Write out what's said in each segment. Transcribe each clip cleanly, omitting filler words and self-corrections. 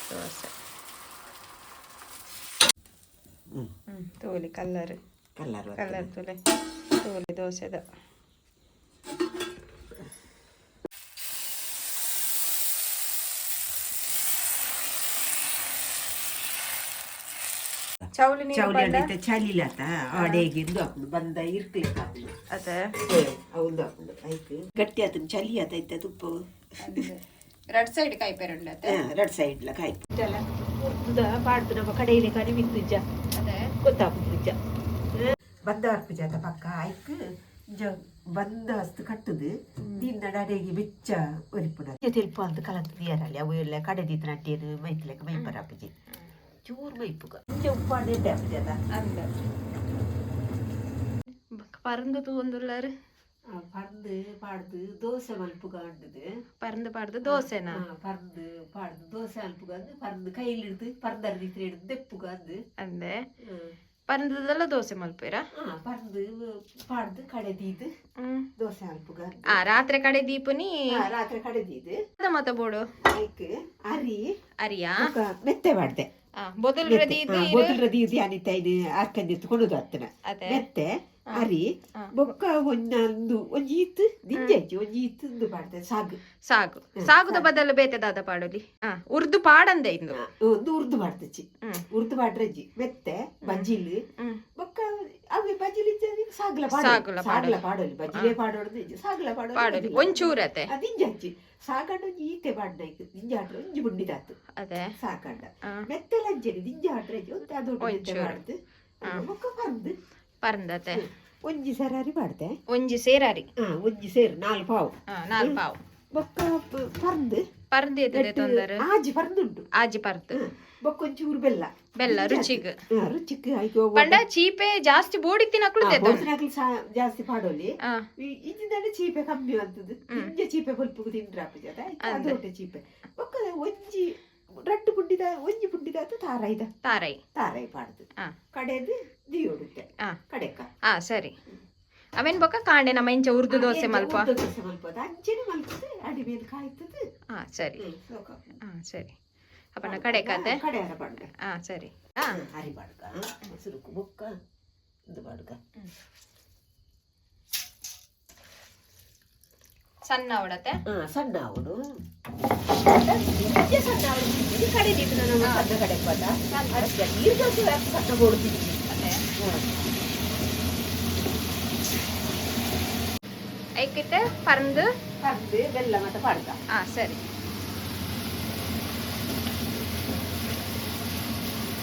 dosa ತೋಲಿ colour ತೋಲಿ ದೋಸೆದ ಚೌಲಿ ಚಲಿಲತ ಆಡೆಗಿಂದು ಬಂದ ಇರ್ಕ್ಲಿಕ್ಕೆ ಅದ ಹೌದು ಆಯ್ತು ಗಟ್ಟಿ ಆತ ಚಲಿ ಆತೈತೆ ತುಪ್ಪ ರೆಡ್ ಸೈಡ್ ಕಾಯಿ ಪೇರಡ್ಲ ರೆಡ್ ಸೈಡ್ಲ ಕಾಯಿ ಪಾಡ್ದು ನಮ್ಮ ಕಡೆಯಲ್ಲಿ ಕರಿ ಮಿತ್ತುಜ್ಜ ಅದೇ ಗೊತ್ತಾಗ್ತುಜ್ಜ ಬಂದ ಅರ್ಪುಜಾತ ಪಕ್ಕ ಆಯ್ತು ಬಂದ ಅಸ್ತು ಕಟ್ಟುದು ದಿನ ಅಡೆಗೆ ಬೆಚ್ಚ ಒರಿಪುಡ ತೆಲ್ಪ ಅಂತ ಕಲಂತ ನೀರಲ್ಲಿ ಅವು ಎಲ್ಲ ಕಡೆದಿತ್ತು ನಟ್ಟಿಯದು ಮೈತ್ಲೆಕ್ಕ ಮೈಪರ ಅಪ್ಪಜಿ ಚೂರು ಮೈಪುಗ ಉಪ್ಪಾಡು ಎಡ್ಡೆ ಅಪ್ಪಜಾತ ಅಂದ ಪರಂದು ತೂಂದುಳ್ಳಾರು பறந்து பாடுது தோசை மல்புக ஆண்டுது பறந்து பாடுது தோசைனா பறந்து பாடுது தோசை அல்புக வந்து பறந்து கையில் எடுத்து பறந்து எடுத்து தெப்புக வந்து அந்த பறந்ததெಲ್ಲ ದೋಸೆ ಮಲ್ಪೇರಾ ಪರ್ದು ಪಾಡ್ದು ಕಡೆ ದೀದು ದೋಸೆ ಅಲ್ಪುಗ ರಾತ್ರಿ ಕಡೆ ದೀಪನಿ ರಾತ್ರಿ ಕಡೆ ದೀದು ಮತ್ತ ಬೋಡು ಅರಿಯಾ ಮೆತ್ತೆ ಮಾಡ್ದೆ ಬೊದಲ್ ರದೀದಿ ಅನಿತಾ ಇದು ಹಾಕಂದಿತ್ತು ಕೊಡುದು ಹತ್ತನ ಮೆತ್ತೆ ಅರಿ ಬೊಕ್ಕ ಒಂಜೀತ್ ದಿಂಜಿ ಒಂಜೀತ್ ಮಾಡ್ದೆ ಸಾಗುದ ಬದಲು ಬೇತೆದಾದ ಪಾಡೋಲಿ ಉರ್ದು ಪಾಡಂದೆ ಇಂದು ಒಂದು ಉರ್ದು ಮಾಡ್ತಚ್ಚಿ ಉರ್ದು ಮಾಡ್ರಜ್ಜಿ ಮೆತ್ತೆ ಬಜ್ಜಿಲು ಬೊಕ್ಕ ಅವೇ ಬಜ್ಜಿಲಿ ಸಾಗ್ಲ ಪಾಡೋಲಿ ಬಜ್ಜಿಲೇ ಪಾಡೋದು ಸಾಗ್ಲ ಪಾಡೋಲಿ ಒಂಚೂರತೆ ದಿಂಜಿ ಸಾಕಂಡ ಈತೆ ಪಾಡ್ನಾಯ್ತು ದಿಂಜಾಟ್ರೆ ಒಂಜಿ ಬುಂಡಿದಾತು ಅದೇ ಸಾಕಂಡ ಮೆತ್ತೆ ಲಂಜನಿ ದಿಂಜಾಟ್ರಜ್ಜಿ ಒಂದು ಅದು ಮಾಡ್ದು ಬೊಕ್ಕ ಪರಂದತೆ ಒಂಜಿ ಸರಾರಿ ಮಾಡ್ದೆ ಒಂಜಿ ಸೇರಾರಿ ಒಂಜಿ ಸೇರು 4 ಪಾವು ಬೊಕ್ಕ ಪರ್ದು ಎತ್ತದೆ ತೊಂದರೆ ಆಜಿ ಪರ್ದುಂಟು ಆಜಿ ಪರ್ದು ಬೊಕ್ಕ ಒಂಚೂರು ಬೆಲ್ಲ ರುಚಿಗೆ ಆಯ್ತು ಪಂಡ ಚೀಪೆ ಜಾಸ್ತಿ ಬೋಡಿ ತಿನ್ನಕ್ಲು ಜಾಸ್ತಿ ಪಾಡೋಲಿ ಇದ್ದಿದ್ದಾನೆ ಚೀಪೆ ಕಮ್ಮಿ ಅಂತದ್ದು ಇಂಜ ಚೀಪೆ ಬಲ್ಪು ತಿಂಡ್ರ ಅಪ್ಪಜಾತ ಅದೊಟ್ಟೆ ಚೀಪೆ ಬೊಕ್ಕ ಒಂಜಿ ರಟ್ಟು ಪುಂಡಿದ ಒಂಜಿ ಪುಂಡಿದಾತು ತಾರಾಯಿ ಪಾಡ್ದು ಕಡೆದು ದಿಯೋಡುತ್ತೆ ಕಡೆಕ ಸರಿ ಅವೇನ್ ಬೊಕ್ಕ ಕಾಂಡೆ ನಮ್ಮ ಇಂಚ ಉರ್ದು ದೋಸೆ ಮಲ್ಪ ಅಂಚನೆ ಮಲ್ಪದೆ ಅಡಿ ಮೇಲೆ ಕಾಯ್ತದೆ ಸರಿ ಸರಿ ಅಪ್ಪನ ಕಡೆ ಕತೆ ಕಡೆಯರ ಪಾಡ್ಗ ಸರಿ ಹರಿ ಪಾಡ್ಗ ಸುರುಕು ಬೊಕ್ಕ ಇದು ಪಾಡ್ಗ ಸಣ್ಣ ಅವಡತೆ ಸಣ್ಣ ಅವಡು ಸಣ್ಣ ಅವಡು ಕಡೆ ದಿಟ್ಟು ನಾನು ಸಣ್ಣ ಕಡೆ ಪದ ಸಣ್ಣ ಬೋಡ್ತೀನಿ ಐಕಿತ್ತೆ ಪರಂದು ಬೆಲ್ಲ ಮತ್ತೆ ಪಾಡ್ಗ ಸರಿ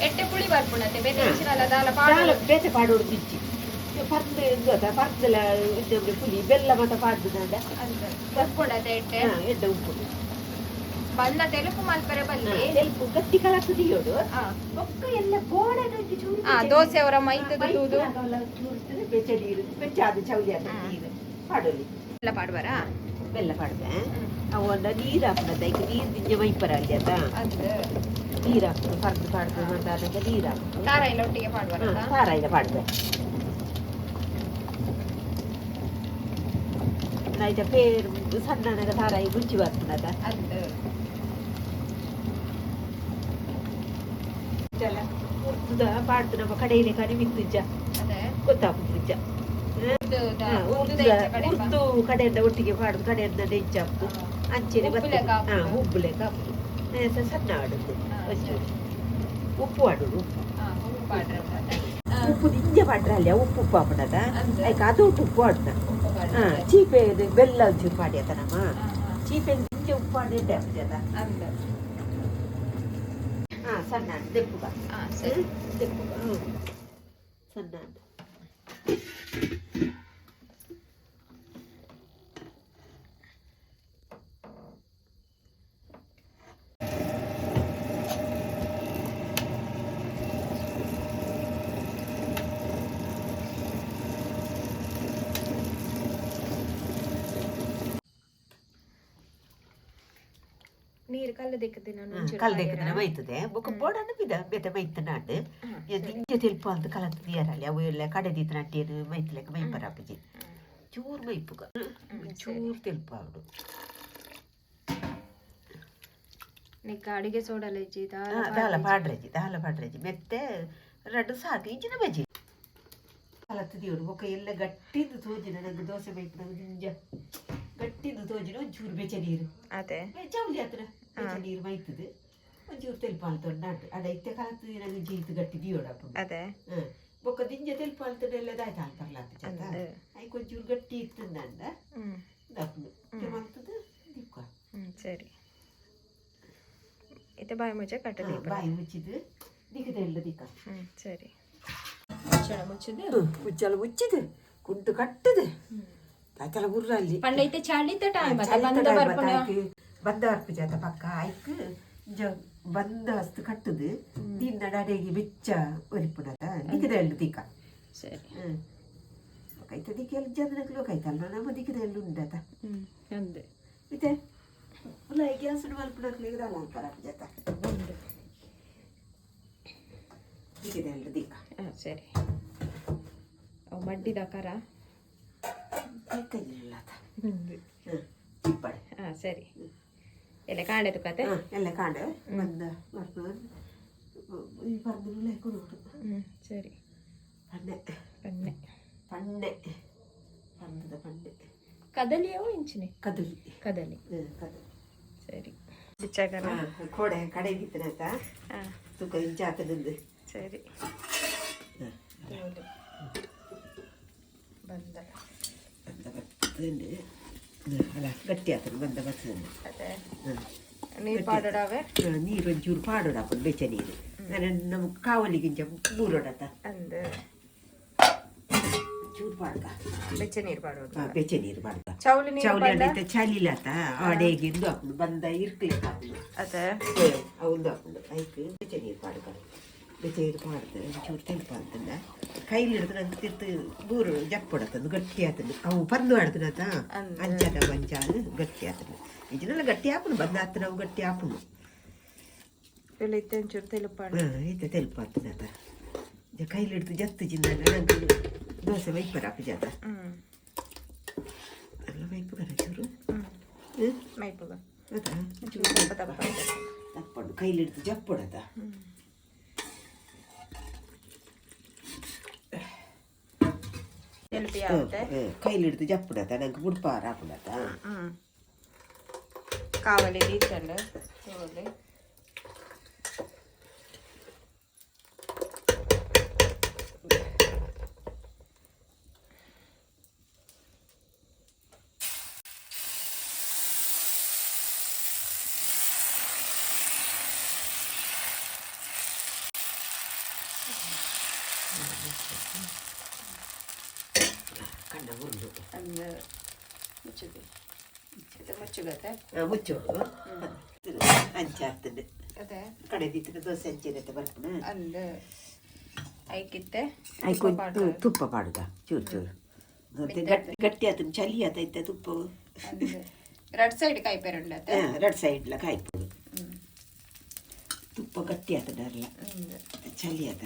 ಎಟ್ಟೆ ಪುಳಿ ಬರ್ಪುಣತೆ ಬೇತೆ ಪಾಡೋಡು ಬಿಚ್ಚಿ ಪರ್ದೆಲ್ಲ ಪುಳಿ ಬೆಲ್ಲ ಮತ್ತೆ ಪಾಡ್ದು ಬರ್ಪುಣತೆ ಎಡ್ಡೆ ಉಪ್ಪು ಬಂದ ತೆಲುಪು ಮಲ್ಪರೆ ಬಲ್ಲಿ ತೆಲುಪು ಗಟ್ಟಿ ಕಲಸು ದಿಯೋಡು ಒಕ್ಕ ಎಲ್ಲ ಗೋಡೆ ದೋಸೆ ಅವರ ಮೈತದ ತೂದು ಬೆಚ್ಚಾದ ಚೌಲಿಯಾದ ನೀರು ಪಾಡೋಲಿ ಬೆಲ್ಲ ಪಾಡ್ಬಾರಾ ಬೆಲ್ಲ ಪಾಡ್ದೆ ಅವನ್ನ ನೀರು ಹಾಕ್ತದೆ ಈಗ ನೀರು ದಿಂಜ ಮೈಪರ ಅಲ್ಲಿ ಅದ ನೀರು ಹಾಕ್ತದೆ ಪರ್ದು ಪಾಡ್ದು ಮತ್ತೆ ಅದಕ್ಕೆ ನೀರು ಹಾಕ್ತದೆ ಖಾರ ಇಲ್ಲ ಒಟ್ಟಿಗೆ ಪಾಡ್ಬಾರ ಖಾರ ಇಲ್ಲ ಪಾಡ್ದೆ ನೈಜ ಪೇರು ಸಣ್ಣಗ ತಾರಾಯಿ ರುಚಿ ಬರ್ತದ ಪಾಡ್ದು ನಮ್ಮ ಕಡೆಯಲ್ಲಿ ಕರಿ ಮಿತ್ತುಜ್ಜ ಗೊತ್ತಾಗ್ತುಜ್ಜ ಉರ್ದು ಕಡೆಯಿಂದ ಒಟ್ಟಿಗೆ ಪಾಡ್ದು ಕಡೆಯಿಂದ ನೆಂಚ ಹಾಕ್ತು ಅಂಚೆನೆ ಉಬ್ಬುಲೆ ಕಾಪು ಸಣ್ಣ ಆಡುದು ಒಂಚೂರು ಉಪ್ಪು ಆಡುದು ಉಪ್ಪು ನಿಂಜ ಪಾಡ್ರ ಅಲ್ಲಿ ಉಪ್ಪು ಪಾಪಡದ ಆಯ್ಕ ಅದು ಉಪ್ಪು ಆಡ್ನ ಚೀಪೆ ಬೆಲ್ಲ ಒಂಚೂರು ಪಾಡಿ ಆತನಮ್ಮ ಚೀಪೆ ನಿಂಜ ಉಪ್ಪು ಆಡಿ ಅದ ಸಣ್ಣ ದೆಪ್ಪುಗ ದೆಪ್ಪುಗ ಸಣ್ಣ ನೀರು ಕಲ್ಲದೆಕ್ಕದಿನ ಮೈತದೆ ಬೊಕ್ಕ ಬೋಡನ್ನು ಬಿದ ಬೇತೆ ಮೈತ ನಾಡು ದಿಂಜ ತೆಲ್ಪ ಅಂತ ಕಲಂತ ನೀರಲ್ಲಿ ಅವು ಎಲ್ಲ ಕಡೆದಿತ್ತು ನಟ್ಟಿಯದು ಮೈತ್ಲೆಕ್ಕ ಮೈಪರ ಅಪ್ಪಜಿ ಚೂರು ಮೈಪುಗ ಚೂರು ತೆಲ್ಪ ಅವಡು ನಿಕ್ಕ ಅಡಿಗೆ ಸೋಡಲ್ಲ ಇಜ್ಜಿ ದಾಲ ಪಾಡ್ರೆಜಿ ಮೆತ್ತೆ ರಡ್ಡು ಸಾಕು ಇಂಚಿನ ಬಜ್ಜಿ ಕಲತ್ತು ದಿಯೋಡು ಬೊಕ್ಕ ಎಲ್ಲ ಗಟ್ಟಿದ್ದು ತೋಜಿನ ನಂಗೆ ದೋಸೆ ಬೇಕು ನಂಗೆ ನಿಂಜ ಗಟ್ಟಿದ್ದು ತೋಜಿನ ಒಂಚೂರು ಬೆಚ್ಚ ನೀರು ಅದೇ ಜವಳಿ ಹತ್ರ ಬೆಚ್ಚ ನೀರು ಮೈತದೆ ಒಂಚೂರು ತೆಲ್ಪಾಲ್ ತೊಂಡು ಅಡ ಇತ್ತೆ ಕಲತ್ತು ನಂಗೆ ಜೀತು ಗಟ್ಟಿ ದಿಯೋಡು ಹಾಕೊಂಡು ಅದೇ ಬೊಕ್ಕ ದಿಂಜ ತೆಲ್ಪಾಲ್ ತೊಂಡೆಲ್ಲ ದಾಯ್ತ ಅಂತಾರಲ್ಲ ಚಂದ ಐಕ್ ಒಂಚೂರು ಗಟ್ಟಿ ಇತ್ತಂದ ದಪ್ಪು ಮಂತದ್ದು ದಿಕ್ಕ ಸರಿ ಇದು ಬಾಯಿ ಮುಚ್ಚ ಕಟ್ಟಲಿ ಬಾಯಿ ಮುಚ್ಚಿದ್ದು ದಿಕ್ಕದೆಲ್ಲ ದಿಕ್ಕ ಸರಿ ಮುಚ್ಚಲ ಮುಚ್ಚಿದೆ ಕುಂಟು ಕಟ್ಟದೆ ಆಯ್ತಲ್ಲ ಊರಲ್ಲಿ ಪಂಡೈತೆ ಚಾಲಿತ ಟೈಮ್ ಬಂದ ಬರ್ಪು ಜಾತ ಪಕ್ಕ ಐಕ್ ಬಂದ ಅಸ್ತು ಕಟ್ಟದು ದಿನ ಡಡೆಗೆ ಬೆಚ್ಚ ಒರಿಪುನದ ದಿಕ್ಕದೆಲ್ಲ ದಿಕ್ಕ ಸರಿ ಐತೆ ದಿಕ್ಕೆಲ್ಲ ಜನಗಳು ಹೋಗಾಯ್ತಲ್ಲ ನಮ್ಮ ದಿಕ್ಕದೆಲ್ಲ ಉಂಡತ ಅಂದೆ ಮತ್ತೆ ಗ್ಯಾಸ್ ಮಲ್ಪುನಕ್ಲಿಗೆ ಅಲಂಕಾರ ಜಾತ ದಿಕ್ಕದೆಲ್ಲ ದಿಕ್ಕ ಸರಿ ಮಡ್ಡಿದ ಕರ ಚಿಪ್ಪಡೆ ಸರಿ ಎಲ್ಲ ಕಾಂಡೆದು ಕತೆ ಎಲ್ಲ ಕಾಂಡೆ ಬಂದ ಬರ್ದು ಸರಿ ಪಣ್ಣೆ ಪನ್ನೆ ಪಣ್ಣೆ ಬಂದದ ಪಣ್ಣೆ ಕದಲಿಯೋ ಇಂಚಿನಿ ಕದಲಿ ಕದಲಿ ಕದಲಿ ಸರಿ ಚಿಚ್ಚಾಗಲ್ಲ ಕೋಡೆ ಕಡೆಗಿತ್ತನತ ತೂಕ ಇಂಚಾತನಂದು ಸರಿ ಬಂದ ಬಂದ ಬರ್ತದೆ ಅಲ್ಲ ಗಟ್ಟಿ ಆಗ್ತದೆ ಬಂದ ಬರ್ತದೆ ಅದೇ ನೀರು ಪಾಡೋಡಾವೆ ನೀರು ಒಂಚೂರು ಪಾಡೋಡಪ್ಪ ಬೆಚ್ಚ ನೀರು ನಮ್ಗೆ ಕಾವಲಿಗಿಂಚ ಮೂರೋಡತ್ತ ಅಂದ ಚೂರು ಪಾಡ್ಕ ಬೆಚ್ಚ ನೀರು ಪಾಡೋದು ಬೆಚ್ಚ ನೀರು ಪಾಡ್ಕ ಚೌಲಿ ಚೌಲಿ ಅಡೈತೆ ಚಲಿಲತ್ತ ಅಡೆಗಿಂದು ಹಾಕೊಂಡು ಬಂದ ಇರ್ಕ್ಲಿಕ್ಕೆ ಹಾಕೊಂಡು ಅದೇ ಅವಂದು ಹಾಕೊಂಡು ಐಕ್ ಬೆಚ್ಚ ನೀರು ಪಾಡ್ಕ ಬೆಚ್ಚ ನೀರು ಪಾಡ್ದು ಒಂಚೂರು ತೆಂಪು ಅಂತಂದ ಕೈಲಿ ಹಿಡಿದು ನಂಗೆ ತಿರ್ತು ಬೂರು ಜಪ್ಪೊಡತ್ತಂದು ಗಟ್ಟಿ ಆತಂದು ಅವು ಪರ್ದು ಆಡ್ತನತ ಅಂಚದ ಮಂಚಾಲು ಗಟ್ಟಿ ಆತನು ಇದನ್ನೆಲ್ಲ ಗಟ್ಟಿ ಹಾಪುನು ಬಂದ ಹತ್ರ ನಾವು ಗಟ್ಟಿ ಹಾಪುನು ಇತ್ತೆ ಒಂಚೂರು ತೆಲುಪಾಡ ಐತೆ ತೆಲ್ಪ ಆತನತ ಕೈಲಿ ಹಿಡಿದು ಜತ್ತು ಚಿನ್ನ ನಂಗೆ ದೋಸೆ ವೈಪರ್ ಹಾಕು ಜಾತ ಅಲ್ಲ ವೈಪು ಕರ ಚೂರು ಮೈಪುಗ ಅದಾ ಸ್ವಲ್ಪ ತಪ್ಪ ತಪ್ಪಡು ಕೈಲಿ ಹಿಡಿದು ಜಪ್ಪೊಡತ ಕೈಲಿ ಹಿಡಿದು ಜಪ್ಪುಡತ ನಂಗೆ ಬುಡ್ಪಾರ ಹಾಕುಡತ ಕಾವಲಿ ರೀಚಲ್ಲ ಹೋಗಲಿ ಕಣ್ಣ ಉರುಳು ಅಂದು ಮುಚ್ಚುದು ಇದು ಮುಚ್ಚುಗತ್ತೆ ಮುಚ್ಚು ಅಂಚಾರ್ತದೆ ಅದೇ ಕಡೆ ದಿತ್ತಿನ ದೋಸೆ ಅಂಚಿರತ್ತೆ ಬರ್ಪುಣ ಅಂದು ಐಕಿತ್ತೆ ತುಪ್ಪ ಪಾಡುದ ಚೂರು ಚೂರು ಗಟ್ಟಿ ಆತನ ಚಲಿ ಆತೈತೆ ತುಪ್ಪ ರೆಡ್ ಸೈಡ್ ಕಾಯಿ ಪೇರುಂಡ ರೆಡ್ ಸೈಡ್ಲ ಕಾಯ್ಪುಡು ತುಪ್ಪ ಗಟ್ಟಿ ಆತದ ಅಲ್ಲ ಚಲಿ ಆತ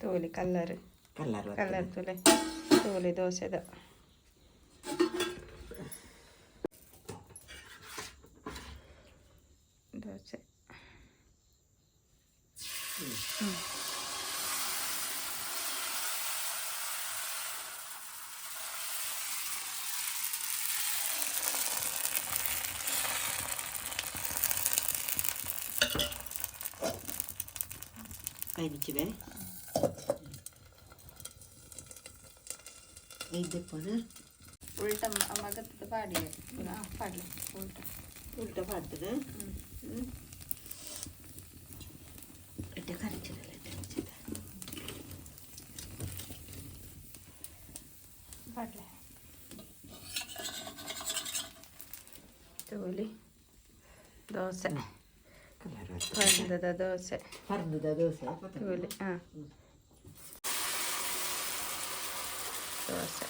ತೋಲಿ ಕಲ್ಲರ್ ಕಲ್ಲರ್ ತುಲೆ ತೋಲಿ ದೋಸೆದ ದೋಸೆ ಕೈ ಮುಚ್ಚಿವೆ ಐದಪ್ಪನ ಉಲ್ಟ ಮಗತ್ತದ ಪಾಡಿ ಪಾಡ್ಲಿ ಉಲ್ಟ ಉಲ್ಟ ಪಾಡ್ತದೆ ಎಟ್ಟೆ ಕರಿಚಿರಲ್ಲ ಪಾಡ್ಲೆ ತಗೊಳ್ಳಿ ದೋಸೆ ಕಲರ್ ಪರ್ದದ ದೋಸೆ ಪರ್ದದ ದೋಸೆ ಮತ್ತೆ ತೂಲಿ ಹಾಂ ದೋಸೆ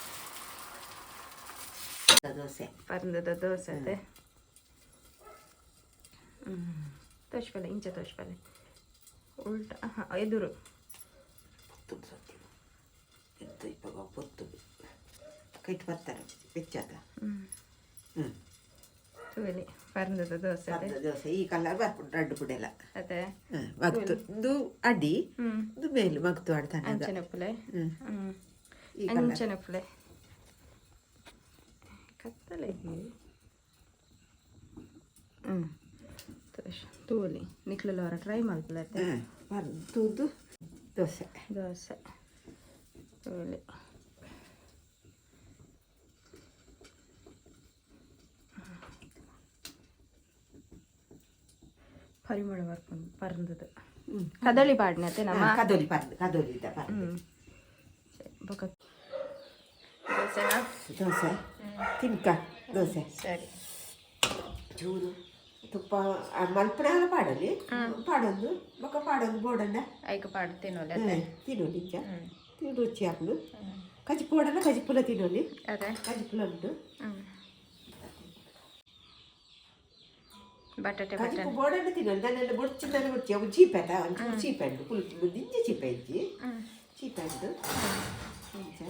ದೋಸೆ ಪರ್ದದ ದೋಸೆ ಅದೇ ತೋಚ್ಪಲ್ಲೆ ಇಂಚ ತೋಚ್ಪಲ್ಲೆ ಉಲ್ಟ ಹಾಂ ಎದುರು ಎಂತ ಇವಾಗ ಪೊತ್ತು ಕೈಟ್ ಬರ್ತಾರೆ ಬೆಚ್ಚದ ತೂಲಿ ಪರ್ದದ ದೋಸೆ ಅದೇ ಪರ್ದ ದೋಸೆ ಈ ಕಲರ್ ಬರ್ಬಿಟ್ಟು ರಡ್ಡು ಪುಡೆಲ್ಲ ಅದೇ ಮಗ್ತು ಇದು ಅಡಿ ಇದು ಮೇಲು ಮಗ್ತು ಆಡ್ತಾನೆ ಅಂಚನಪ್ಪಲೆ ಈ ಕಲರ್ ಅಂಚನಪ್ಪಲೆ ಕತ್ತಲೆ ತೂಲಿ ನಿಕ್ಲಲ್ಲ ಅವರ ಟ್ರೈ ಮಾಡ್ಕೊಳ್ಳತ್ತೆ ಪರ್ದುದು ದೋಸೆ ದೋಸೆ ತೂಲಿ ಪರಿಮಳ ಬರ್ಕೊಂಡು ಪರ್ದದು ಕದಳಿ ಪಾಡ್ನತೆ ನಮ್ಮ ಕದೋಲಿ ಪರ್ದು ಕದೋಲಿ ಇದ್ದ ಪರ್ದು ಬೊಕ ದೋಸೆನಾ ದೋಸೆ ತಿನ್ಕ ದೋಸೆ ಸರಿ ಚೂರು ತುಪ್ಪ ಮಲ್ಪನ ಪಾಡಲಿ ಪಾಡೊಂದು ಬೊಕ್ಕ ಪಾಡೊಂದು ಬೋಡನ್ನ ಐಕ ಪಾಡು ತಿನ್ನೋಲೆ ತಿನ್ನು ನಿಂಚ ತಿನ್ನು ರುಚಿ ಹಾಕ್ಲು ಕಜಿ ಪೋಡನ್ನ ಕಜಿ ಪುಲ ತಿನ್ನೋಲಿ ಅದೇ ಕಜಿ ಪುಲ ಉಂಟು ಬಟಾಟೆ ಕಜಿ ಬಟಾಟೆ ಬೋಡನ್ನ ತಿನ್ನೋಲಿ ನನ್ನೆಲ್ಲ ಬೊಡ್ಚಿಂದಲ್ಲ ಬೊಡ್ಚಿ ಅವು ಚೀಪೆತ ಒಂಚೂರು ಚೀಪೆಂಡು ಫುಲ್ ನಿಂಜೆ ಚೀಪೆಂಚಿ ಚೀಪೆಂಡು ಇಂಚ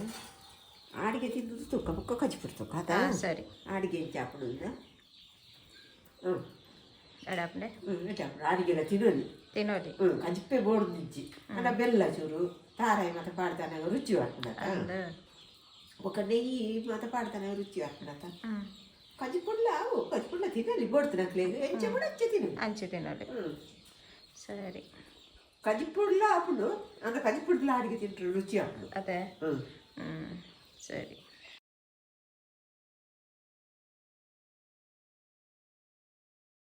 ಆಡಿಗೆ ತಿಂದು ತೂಕ ಬೊಕ್ಕ ಕಜಿ ಪುಡ ತೂಕ ಅದ ಸರಿ ಆಡಿಗೆ ಇಂಚ ಹಾಕೊಂಡು ಎಡಾಪ್ಲೆ ಆಡಿಗೆಲ್ಲ ತಿನ್ನೋಲಿ ತಿನ್ನೋಲಿ ಕಜಿಪ್ಪೆ ಬೋರ್ಡು ನಿಂಚಿ ಅಲ್ಲ ಬೆಲ್ಲ ಚೂರು ತಾರಾಯಿ ಮತ್ತೆ ಪಾಡ್ತಾನೆ ರುಚಿ ಹಾಕ್ಬಿಡತ್ತ ఒక నెయ్యి మాత పాడతానే రుచి ಹಾಕ್ಬಿಡತ್ತ ಕಜಿಪುಡ್ಲ ಅವು ಕಜಿಪುಡ್ಲ ತಿನ್ನಲಿ ಬೋಡ್ತಿನಕ್ಲೇನು ಎಂಚೆ ಕೂಡ ಹಚ್ಚೆ ತಿನ್ನು ಅಂಚೆ ತಿನ್ನೋಲಿ ಸರಿ ಕಜಿಪುಡ್ಲ ಅప్పుడు ಅಂದ್ರೆ ಕಜಿಪುಡ್ಲ ಅಡಿಗೆ ತಿಂಟ್ರು ರುಚಿ ಹಾಕ್ಬಿಡು ಅದೇ ಸರಿ